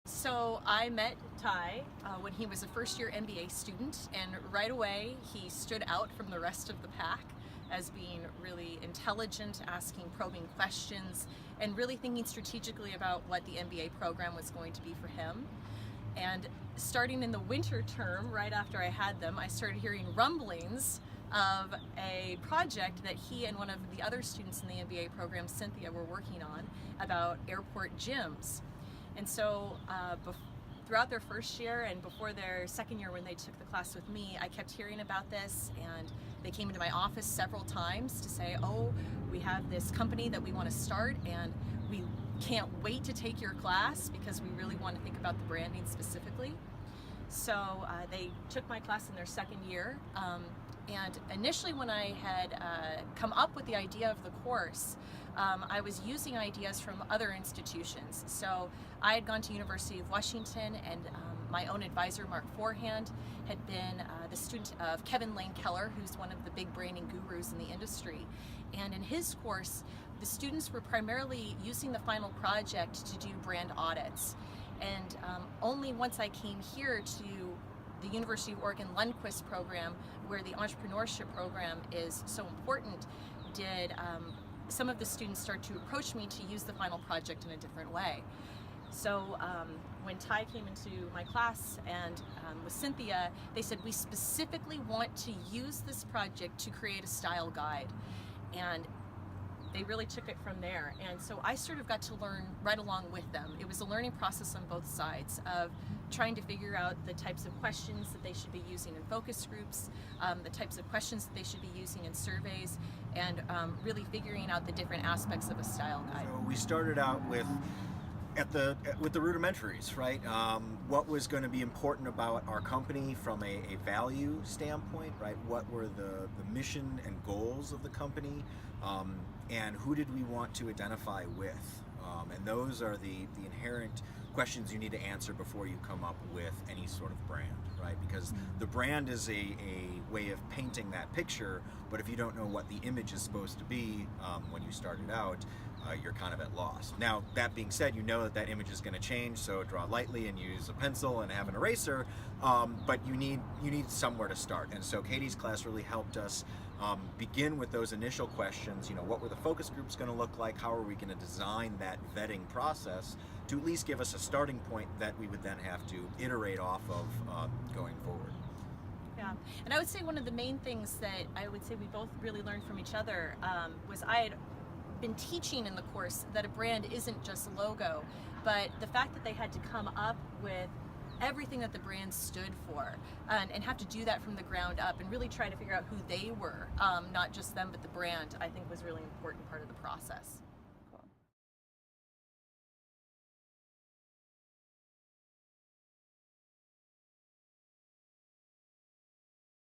So I met Ty when he was a first-year MBA student, and right away he stood out from the rest of the pack as being really intelligent, asking probing questions, and really thinking strategically about what the MBA program was going to be for him. And starting in the winter term, right after I had them, I started hearing rumblings of a project that he and one of the other students in the MBA program, Cynthia, were working on about airport gyms. And so throughout their first year and before their second year when they took the class with me, I kept hearing about this, and they came into my office several times to say, oh, we have this company that we want to start and we can't wait to take your class because we really want to think about the branding specifically. So they took my class in their second year. And initially when I had come up with the idea of the course, I was using ideas from other institutions. So I had gone to University of Washington, and my own advisor, Mark Forehand, had been the student of Kevin Lane Keller, who's one of the big branding gurus in the industry. And in his course, the students were primarily using the final project to do brand audits. And only once I came here to the University of Oregon Lundquist program, where the entrepreneurship program is so important, did some of the students start to approach me to use the final project in a different way. So when Ty came into my class and with Cynthia, they said, we specifically want to use this project to create a style guide. And they really took it from there. And so I sort of got to learn right along with them. It was a learning process on both sides of trying to figure out the types of questions that they should be using in focus groups, the types of questions that they should be using in surveys, and really figuring out the different aspects of a style guide. So we started out with the rudimentaries, right? What was going to be important about our company from a value standpoint, right? What were the mission and goals of the company, and who did we want to identify with? And those are the inherent questions you need to answer before you come up with any sort of brand, right? Because the brand is a way of painting that picture, but if you don't know what the image is supposed to be when you started out, you're kind of at loss. Now, that being said, you know that image is going to change, so draw lightly and use a pencil and have an eraser, but you need somewhere to start. And so Katie's class really helped us begin with those initial questions. You know, what were the focus groups going to look like? How are we going to design that vetting process to at least give us a starting point that we would then have to iterate off of going forward? Yeah, and I would say one of the main things that I would say we both really learned from each other was I had been teaching in the course that a brand isn't just a logo, but the fact that they had to come up with everything that the brand stood for and have to do that from the ground up and really try to figure out who they were, not just them but the brand, I think was really important part of the process.